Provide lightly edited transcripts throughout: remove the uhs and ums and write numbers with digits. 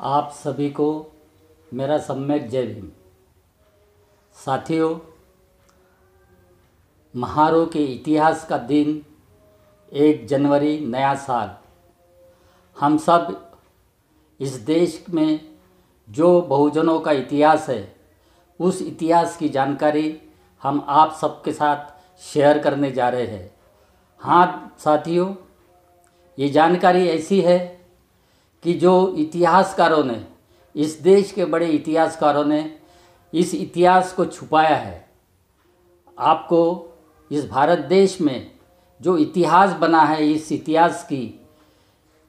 आप सभी को मेरा सम्यक जय भीम। साथियों, महारों के इतिहास का दिन 1 जनवरी नया साल। हम सब इस देश में जो बहुजनों का इतिहास है उस इतिहास की जानकारी हम आप सबके साथ शेयर करने जा रहे हैं। हाँ साथियों, ये जानकारी ऐसी है कि जो इतिहासकारों ने, इस देश के बड़े इतिहासकारों ने इस इतिहास को छुपाया है। आपको इस भारत देश में जो इतिहास बना है, इस इतिहास की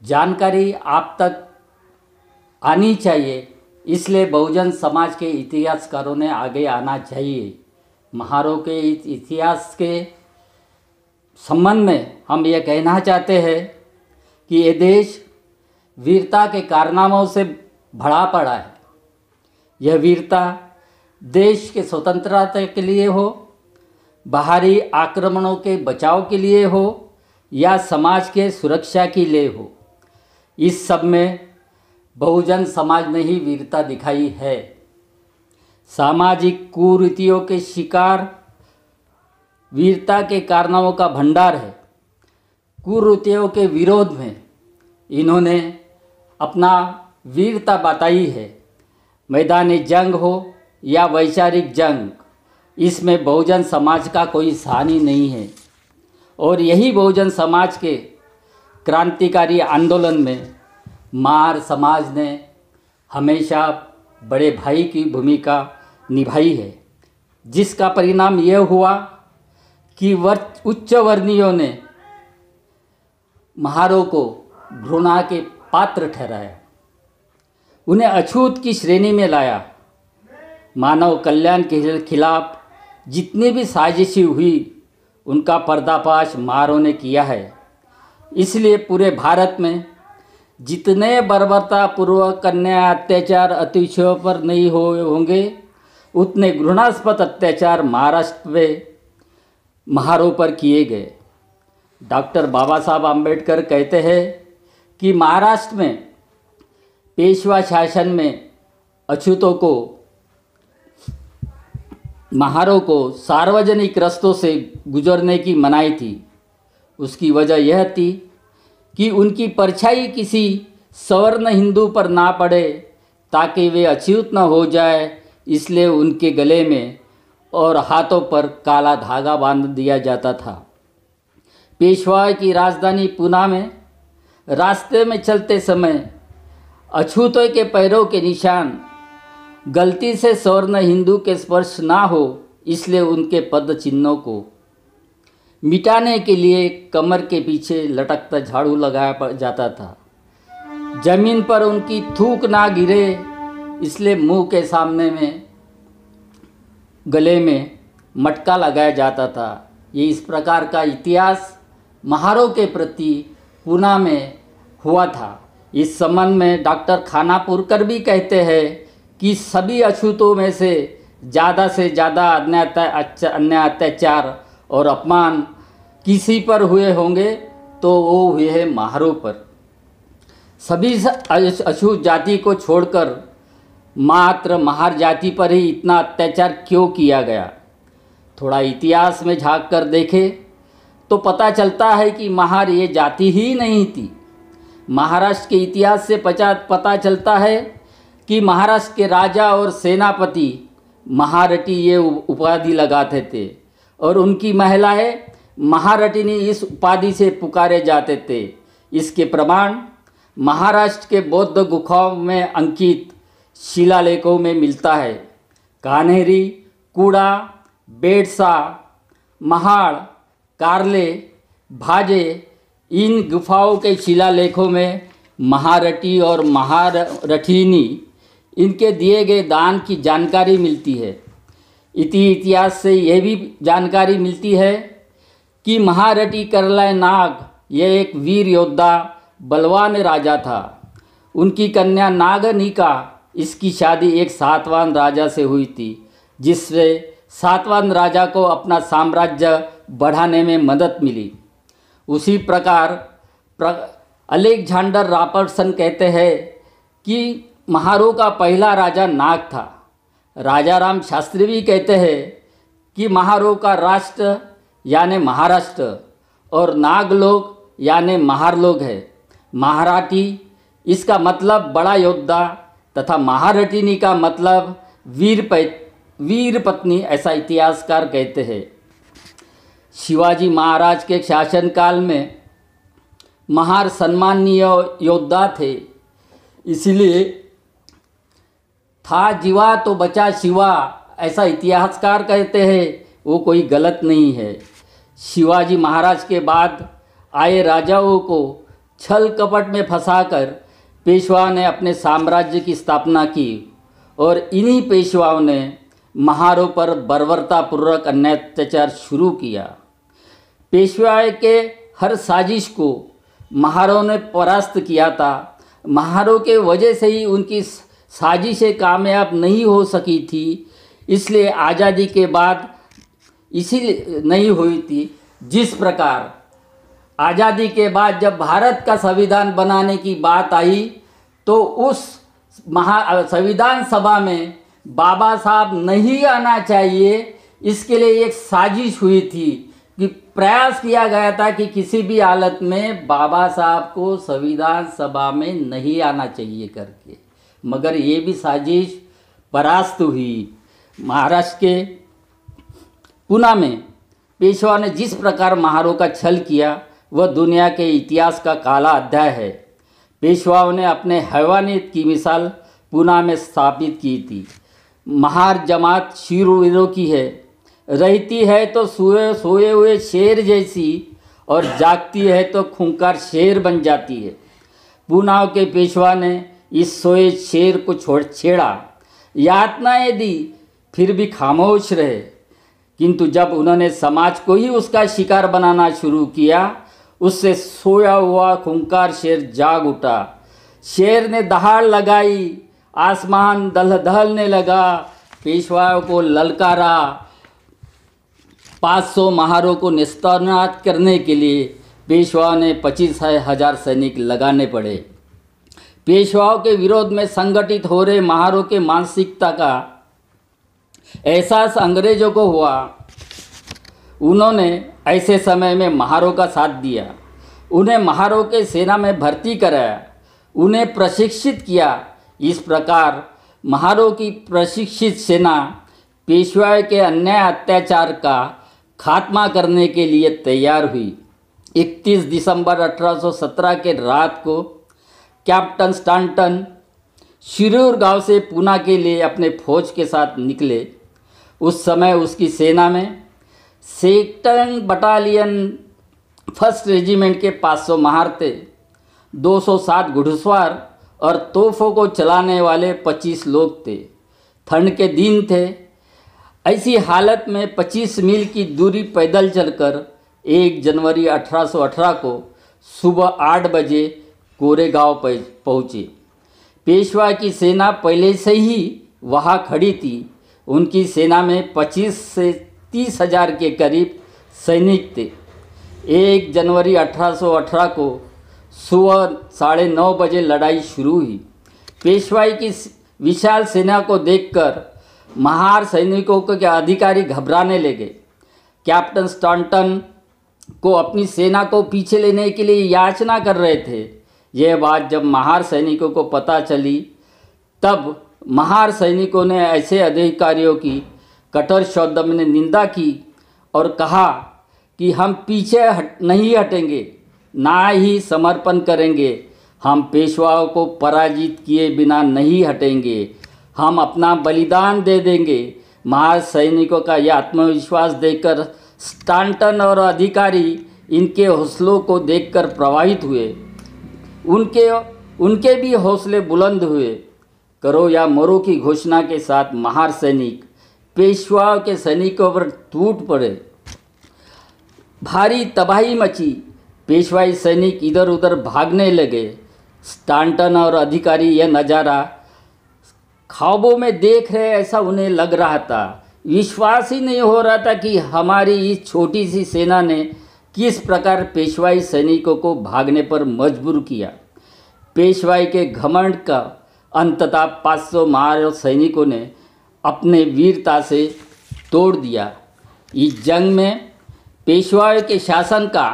जानकारी आप तक आनी चाहिए, इसलिए बहुजन समाज के इतिहासकारों ने आगे आना चाहिए। महारों के इतिहास के संबंध में हम ये कहना चाहते हैं कि ये देश वीरता के कारनामों से भरा पड़ा है। यह वीरता देश के स्वतंत्रता के लिए हो, बाहरी आक्रमणों के बचाव के लिए हो या समाज के सुरक्षा के लिए हो, इस सब में बहुजन समाज ने ही वीरता दिखाई है। सामाजिक कुरीतियों के शिकार वीरता के कारनामों का भंडार है। कुरीतियों के विरोध में इन्होंने अपना वीरता बताई है। मैदानी जंग हो या वैचारिक जंग, इसमें बहुजन समाज का कोई सानी नहीं है। और यही बहुजन समाज के क्रांतिकारी आंदोलन में मार समाज ने हमेशा बड़े भाई की भूमिका निभाई है, जिसका परिणाम यह हुआ कि उच्च वर्णीयों ने महारों को घृणा के पात्र ठहराया, उन्हें अछूत की श्रेणी में लाया। मानव कल्याण के खिलाफ जितनी भी साजिशें हुई उनका पर्दाफाश महारों ने किया है। इसलिए पूरे भारत में जितने बर्बरतापूर्वक अन्याय अत्याचार अतिशयों पर नहीं होंगे, उतने घृणास्पद अत्याचार महाराष्ट्र में महारों पर किए गए। डॉक्टर बाबा साहब आम्बेडकर कहते हैं कि महाराष्ट्र में पेशवा शासन में अछूतों को, महारों को सार्वजनिक रस्तों से गुजरने की मनाही थी। उसकी वजह यह थी कि उनकी परछाई किसी सवर्ण हिंदू पर ना पड़े ताकि वे अछूत न हो जाए, इसलिए उनके गले में और हाथों पर काला धागा बांध दिया जाता था। पेशवा की राजधानी पूना में रास्ते में चलते समय अछूतों के पैरों के निशान गलती से सवर्ण हिंदू के स्पर्श ना हो, इसलिए उनके पद चिन्हों को मिटाने के लिए कमर के पीछे लटकता झाड़ू लगाया जाता था। जमीन पर उनकी थूक ना गिरे, इसलिए मुंह के सामने में गले में मटका लगाया जाता था। ये इस प्रकार का इतिहास महारों के प्रति पूना में हुआ था। इस संबंध में डॉक्टर खानापुरकर भी कहते हैं कि सभी अछूतों में से ज़्यादा अन्याय अत्याचार और अपमान किसी पर हुए होंगे तो वो हुए हैं महारों पर। सभी अछूत जाति को छोड़कर मात्र महार जाति पर ही इतना अत्याचार क्यों किया गया? थोड़ा इतिहास में झांक कर देखें तो पता चलता है कि महार ये जाति ही नहीं थी। महाराष्ट्र के इतिहास से पता चलता है कि महाराष्ट्र के राजा और सेनापति महारटी ये उपाधि लगाते थे और उनकी महिलाएं महारटिनी इस उपाधि से पुकारे जाते थे। इसके प्रमाण महाराष्ट्र के बौद्ध गुफाओं में अंकित शिलालेखों में मिलता है। कान्हेरी, कूड़ा, बेडसा, महाड़, कार्ले, भाजे, इन गुफाओं के शिलालेखों में महारटी और महारठिनी इनके दिए गए दान की जानकारी मिलती है। इतिहास से यह भी जानकारी मिलती है कि महारटी करलय नाग यह एक वीर योद्धा बलवान राजा था। उनकी कन्या नागनिका, इसकी शादी एक सातवाहन राजा से हुई थी, जिससे सातवाहन राजा को अपना साम्राज्य बढ़ाने में मदद मिली। उसी प्रकार अलेक्जेंडर रॉबर्टसन कहते हैं कि महारों का पहला राजा नाग था। राजा राम शास्त्री भी कहते हैं कि महारों का राष्ट्र यानी महाराष्ट्र और नाग लोग यानी महार लोग है। महाराठी इसका मतलब बड़ा योद्धा तथा महारथिनी का मतलब वीर पत्नी, ऐसा इतिहासकार कहते हैं। शिवाजी महाराज के शासनकाल में महार सम्माननीय योद्धा थे, इसलिए था जीवा तो बचा शिवा, ऐसा इतिहासकार कहते हैं। वो कोई गलत नहीं है। शिवाजी महाराज के बाद आए राजाओं को छल कपट में फंसाकर पेशवा ने अपने साम्राज्य की स्थापना की और इन्हीं पेशवाओं ने महारों पर बर्बरतापूर्वक अन्याय अत्याचार शुरू किया। पेशवा के हर साजिश को महारों ने परास्त किया था। महारों के वजह से ही उनकी साजिशें कामयाब नहीं हो सकी थी, इसलिए आज़ादी के बाद इसीलिए नहीं हुई थी। जिस प्रकार आज़ादी के बाद जब भारत का संविधान बनाने की बात आई तो उस संविधान सभा में बाबा साहब नहीं आना चाहिए, इसके लिए एक साजिश हुई थी कि प्रयास किया गया था कि किसी भी हालत में बाबा साहब को संविधान सभा में नहीं आना चाहिए करके, मगर ये भी साजिश परास्त हुई। महाराष्ट्र के पुणे में पेशवा ने जिस प्रकार महारों का छल किया वह दुनिया के इतिहास का काला अध्याय है। पेशवाओं ने अपने हैवानियत की मिसाल पुणे में स्थापित की थी। महार जमात शूरवीरों की है, रहती है तो सोए हुए शेर जैसी और जागती है तो खूंखार शेर बन जाती है। पुणे के पेशवा ने इस सोए शेर को छेड़ा, यातनाएं दी, फिर भी खामोश रहे। किंतु जब उन्होंने समाज को ही उसका शिकार बनाना शुरू किया, उससे सोया हुआ खूंखार शेर जाग उठा। शेर ने दहाड़ लगाई, आसमान दहलने लगा, पेशवाओं को ललकारा। 500 महारों को नेस्तनाबूद करने के लिए पेशवाओं ने 25,000 सैनिक लगाने पड़े। पेशवाओं के विरोध में संगठित हो रहे महारों के मानसिकता का एहसास अंग्रेजों को हुआ। उन्होंने ऐसे समय में महारों का साथ दिया, उन्हें महारों के सेना में भर्ती कराया, उन्हें प्रशिक्षित किया। इस प्रकार महारों की प्रशिक्षित सेना पेशवा के अन्याय अत्याचार का खात्मा करने के लिए तैयार हुई। 31 दिसंबर 1817 के रात को कैप्टन स्टांटन शिरूर गांव से पुणे के लिए अपने फौज के साथ निकले। उस समय उसकी सेना में सेक्टन बटालियन 1st रेजिमेंट के 500 महार थे, 207 घुड़सवार और तोपों को चलाने वाले 25 लोग थे। ठंड के दिन थे। ऐसी हालत में 25 मील की दूरी पैदल चलकर 1 जनवरी 1818 को सुबह 8 बजे कोरेगांव पहुँचे। पेशवा की सेना पहले से ही वहाँ खड़ी थी। उनकी सेना में 25 से 30 हज़ार के करीब सैनिक थे। 1 जनवरी 1818 को सुबह 9:30 बजे लड़ाई शुरू हुई। पेशवाई की विशाल सेना को देखकर महार सैनिकों के अधिकारी घबराने लगे। कैप्टन स्टांटन को अपनी सेना को पीछे लेने के लिए याचना कर रहे थे। यह बात जब महार सैनिकों को पता चली, तब महार सैनिकों ने ऐसे अधिकारियों की कठोर शब्दों में निंदा की और कहा कि हम पीछे नहीं हटेंगे, ना ही समर्पण करेंगे। हम पेशवाओं को पराजित किए बिना नहीं हटेंगे, हम अपना बलिदान दे देंगे। महार सैनिकों का यह आत्मविश्वास देखकर स्टांटन और अधिकारी इनके हौसलों को देखकर प्रभावित हुए। उनके भी हौसले बुलंद हुए। करो या मरो की घोषणा के साथ महार सैनिक पेशवाओं के सैनिकों पर टूट पड़े। भारी तबाही मची। पेशवाई सैनिक इधर उधर भागने लगे। स्टांटन और अधिकारी यह नज़ारा ख्वाबों में देख रहे ऐसा उन्हें लग रहा था। विश्वास ही नहीं हो रहा था कि हमारी इस छोटी सी सेना ने किस प्रकार पेशवाई सैनिकों को भागने पर मजबूर किया। पेशवाई के घमंड का अंततः 500 महार सैनिकों ने अपने वीरता से तोड़ दिया। इस जंग में पेशवाओं के शासन का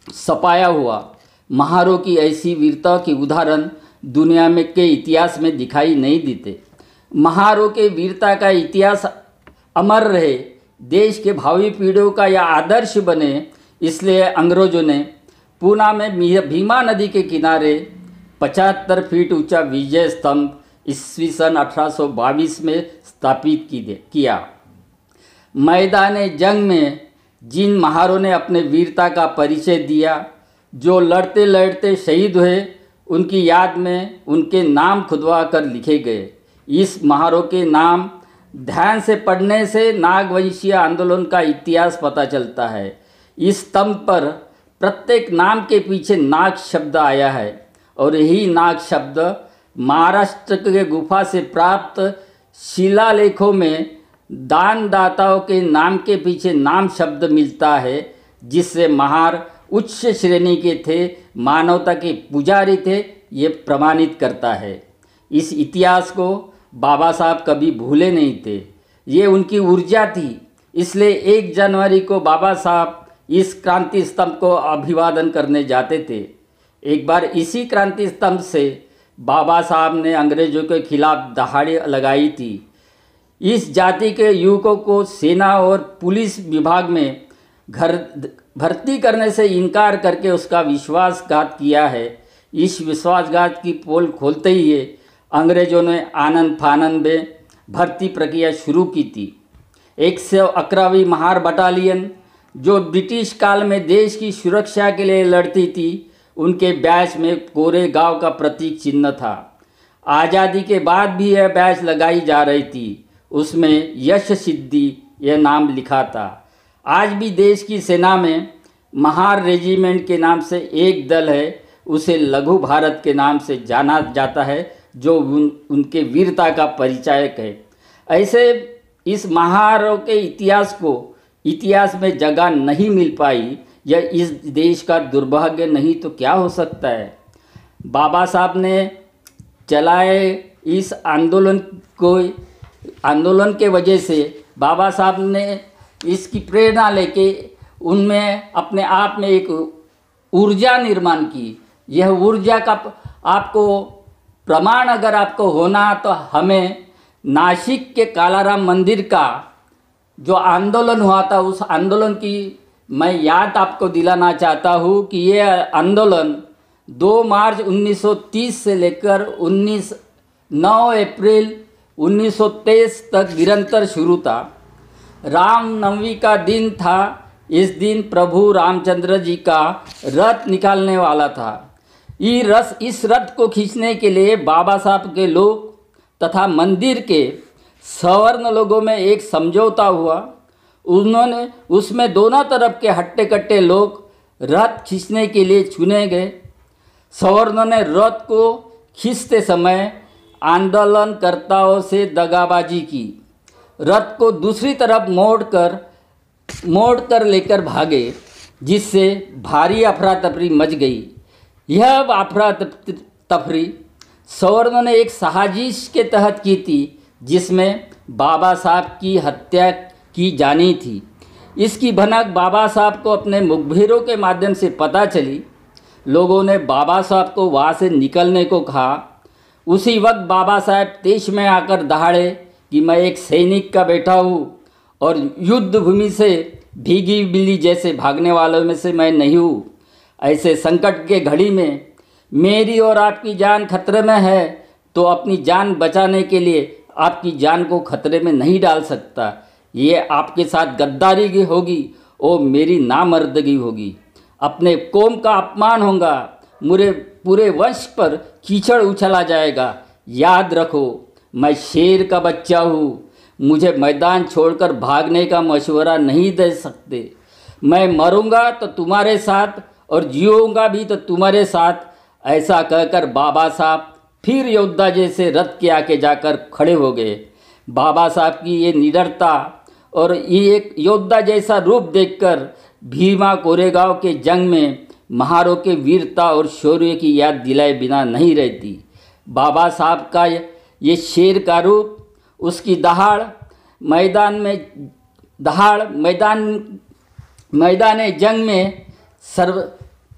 सफाया हुआ। महारों की ऐसी वीरता के उदाहरण दुनिया में के इतिहास में दिखाई नहीं देते। महारों के वीरता का इतिहास अमर रहे, देश के भावी पीढ़ियों का यह आदर्श बने, इसलिए अंग्रेजों ने पूना में भीमा नदी के किनारे 75 फीट ऊंचा विजय स्तंभ ईस्वी सन 1822 में स्थापित किया। मैदान जंग में जिन महारों ने अपने वीरता का परिचय दिया, जो लड़ते लड़ते शहीद हुए, उनकी याद में उनके नाम खुदवा कर लिखे गए। इस महारों के नाम ध्यान से पढ़ने से नागवंशीय आंदोलन का इतिहास पता चलता है। इस स्तंभ पर प्रत्येक नाम के पीछे नाग शब्द आया है और यही नाग शब्द महाराष्ट्र के गुफा से प्राप्त शिलालेखों में दानदाताओं के नाम के पीछे नाम शब्द मिलता है, जिससे महार उच्च श्रेणी के थे, मानवता के पुजारी थे, ये प्रमाणित करता है। इस इतिहास को बाबा साहब कभी भूले नहीं थे, ये उनकी ऊर्जा थी। इसलिए 1 जनवरी को बाबा साहब इस क्रांति स्तंभ को अभिवादन करने जाते थे। एक बार इसी क्रांति स्तंभ से बाबा साहब ने अंग्रेजों के खिलाफ दहाड़ लगाई थी। इस जाति के युवकों को सेना और पुलिस विभाग में भर्ती करने से इनकार करके उसका विश्वासघात किया है। इस विश्वासघात की पोल खोलते ही अंग्रेजों ने आनंद फानंद में भर्ती प्रक्रिया शुरू की थी। 111वीं महार बटालियन, जो ब्रिटिश काल में देश की सुरक्षा के लिए लड़ती थी, उनके बैच में कोरेगांव का प्रतीक चिन्ह था। आज़ादी के बाद भी यह बैच लगाई जा रही थी, उसमें यश सिद्धि यह नाम लिखा था। आज भी देश की सेना में महार रेजिमेंट के नाम से एक दल है, उसे लघु भारत के नाम से जाना जाता है, जो उनके वीरता का परिचायक है। ऐसे इस महारों के इतिहास में जगह नहीं मिल पाई, यह इस देश का दुर्भाग्य नहीं तो क्या हो सकता है। बाबा साहब ने चलाए इस आंदोलन के वजह से बाबा साहब ने इसकी प्रेरणा लेके उनमें अपने आप में एक ऊर्जा निर्माण की। यह ऊर्जा का आपको प्रमाण अगर आपको होना, तो हमें नासिक के कालाराम मंदिर का जो आंदोलन हुआ था, उस आंदोलन की मैं याद आपको दिलाना चाहता हूँ कि यह आंदोलन 2 मार्च 1930 से लेकर 9 अप्रैल 1923 तक निरंतर शुरू था। रामनवमी का दिन था। इस दिन प्रभु रामचंद्र जी का रथ निकालने वाला था। इस रथ को खींचने के लिए बाबा साहब के लोग तथा मंदिर के सवर्ण लोगों में एक समझौता हुआ। उन्होंने उसमें दोनों तरफ के हट्टे कट्टे लोग रथ खींचने के लिए चुने गए। सवर्णों ने रथ को खींचते समय आंदोलनकर्ताओं से दगाबाजी की। रथ को दूसरी तरफ मोड़ कर लेकर भागे, जिससे भारी अफरा तफरी मच गई। यह अफरा तफरी सवर्णों ने एक साजिश के तहत की थी, जिसमें बाबा साहब की हत्या की जानी थी। इसकी भनक बाबा साहब को अपने मुखबिरों के माध्यम से पता चली। लोगों ने बाबा साहब को वहाँ से निकलने को कहा। उसी वक्त बाबा साहब देश में आकर दहाड़े कि मैं एक सैनिक का बेटा हूँ और युद्ध भूमि से भीगी बिल्ली जैसे भागने वालों में से मैं नहीं हूँ। ऐसे संकट के घड़ी में मेरी और आपकी जान खतरे में है, तो अपनी जान बचाने के लिए आपकी जान को खतरे में नहीं डाल सकता। ये आपके साथ गद्दारी होगी और मेरी नामर्दगी होगी। अपने कौम का अपमान होगा, मुझे पूरे वंश पर कीचड़ उछला जाएगा। याद रखो, मैं शेर का बच्चा हूँ, मुझे मैदान छोड़कर भागने का मशवरा नहीं दे सकते। मैं मरूंगा तो तुम्हारे साथ और जीऊँगा भी तो तुम्हारे साथ। ऐसा कहकर बाबा साहब फिर योद्धा जैसे रथ के आके जाकर खड़े हो गए। बाबा साहब की ये निडरता और ये एक योद्धा जैसा रूप देखकर भीमा कोरेगांव के जंग में महारों के वीरता और शौर्य की याद दिलाए बिना नहीं रहती। बाबा साहब का ये शेर का रूप, उसकी दहाड़ मैदान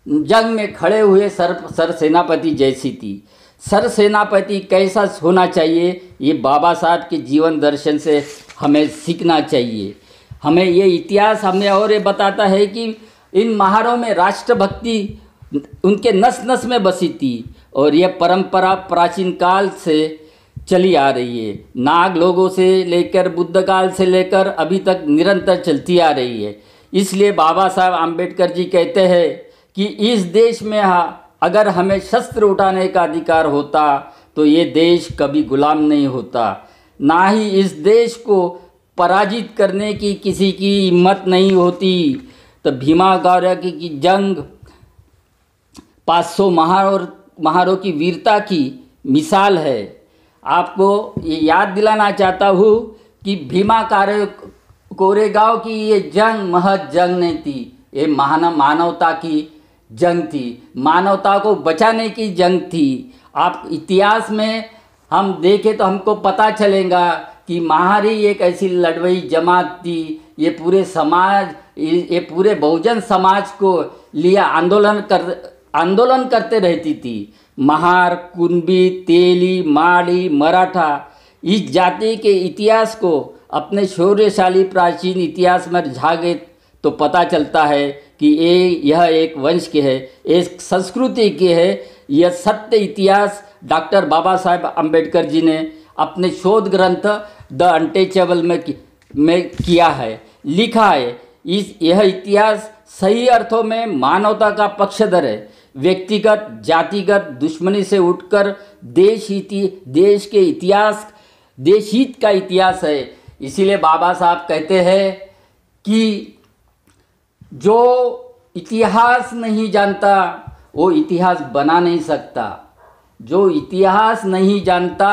जंग में खड़े हुए सर सेनापति जैसी थी। सर सेनापति कैसा होना चाहिए, ये बाबा साहब के जीवन दर्शन से हमें सीखना चाहिए। हमें ये इतिहास हमें और ये बताता है कि इन महारों में राष्ट्रभक्ति उनके नस नस में बसी थी और यह परंपरा प्राचीन काल से चली आ रही है। नाग लोगों से लेकर बुद्ध काल से लेकर अभी तक निरंतर चलती आ रही है। इसलिए बाबा साहब आम्बेडकर जी कहते हैं कि इस देश में अगर हमें शस्त्र उठाने का अधिकार होता तो ये देश कभी गुलाम नहीं होता, ना ही इस देश को पराजित करने की किसी की हिम्मत नहीं होती। तो भीमा गौर्य की जंग 500 महारों की वीरता की मिसाल है। आपको ये याद दिलाना चाहता हूँ कि भीमा कोरेगांव की ये जंग महज जंग नहीं थी, ये मानवता की जंग थी, मानवता को बचाने की जंग थी। आप इतिहास में हम देखें तो हमको पता चलेगा कि महारी एक ऐसी लड़वई जमात थी, ये पूरे बहुजन समाज को लिए आंदोलन करते रहती थी। महार, कुंबी, तेली, माड़ी, मराठा इस जाति के इतिहास को अपने शौर्यशाली प्राचीन इतिहास में झांके तो पता चलता है कि यह एक वंश के है, एक संस्कृति के है। यह सत्य इतिहास डॉक्टर बाबा साहेब अम्बेडकर जी ने अपने शोध ग्रंथ द अनटचेबल में किया है, लिखा है। यह इतिहास सही अर्थों में मानवता का पक्षधर है। व्यक्तिगत जातिगत दुश्मनी से उठकर देश हित का इतिहास है। इसीलिए बाबा साहब कहते हैं कि जो इतिहास नहीं जानता वो इतिहास बना नहीं सकता, जो इतिहास नहीं जानता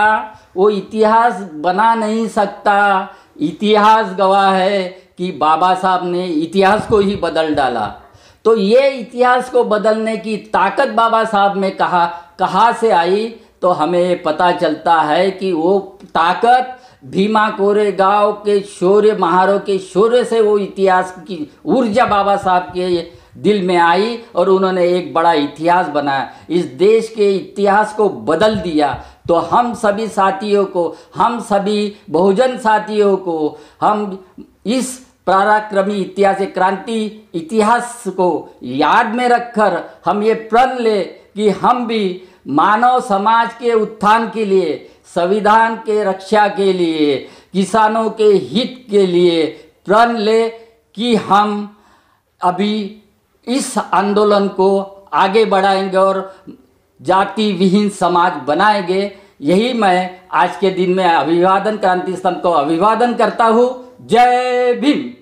वो इतिहास बना नहीं सकता। इतिहास गवाह है कि बाबा साहब ने इतिहास को ही बदल डाला। तो ये इतिहास को बदलने की ताकत बाबा साहब में कहाँ से आई, तो हमें पता चलता है कि वो ताकत भीमा कोरेगांव के शौर्य, महारों के शौर्य से वो इतिहास की ऊर्जा बाबा साहब के दिल में आई और उन्होंने एक बड़ा इतिहास बनाया, इस देश के इतिहास को बदल दिया। तो हम सभी साथियों को, हम सभी बहुजन साथियों को, हम इस पराक्रमी क्रांति इतिहास को याद में रखकर हम ये प्रण ले कि हम भी मानव समाज के उत्थान के लिए, संविधान के रक्षा के लिए, किसानों के हित के लिए प्रण ले कि हम अभी इस आंदोलन को आगे बढ़ाएंगे और जाति विहीन समाज बनाएंगे। यही मैं आज के दिन में अभिवादन क्रांति स्तंभ को अभिवादन करता हूँ। जय भीम।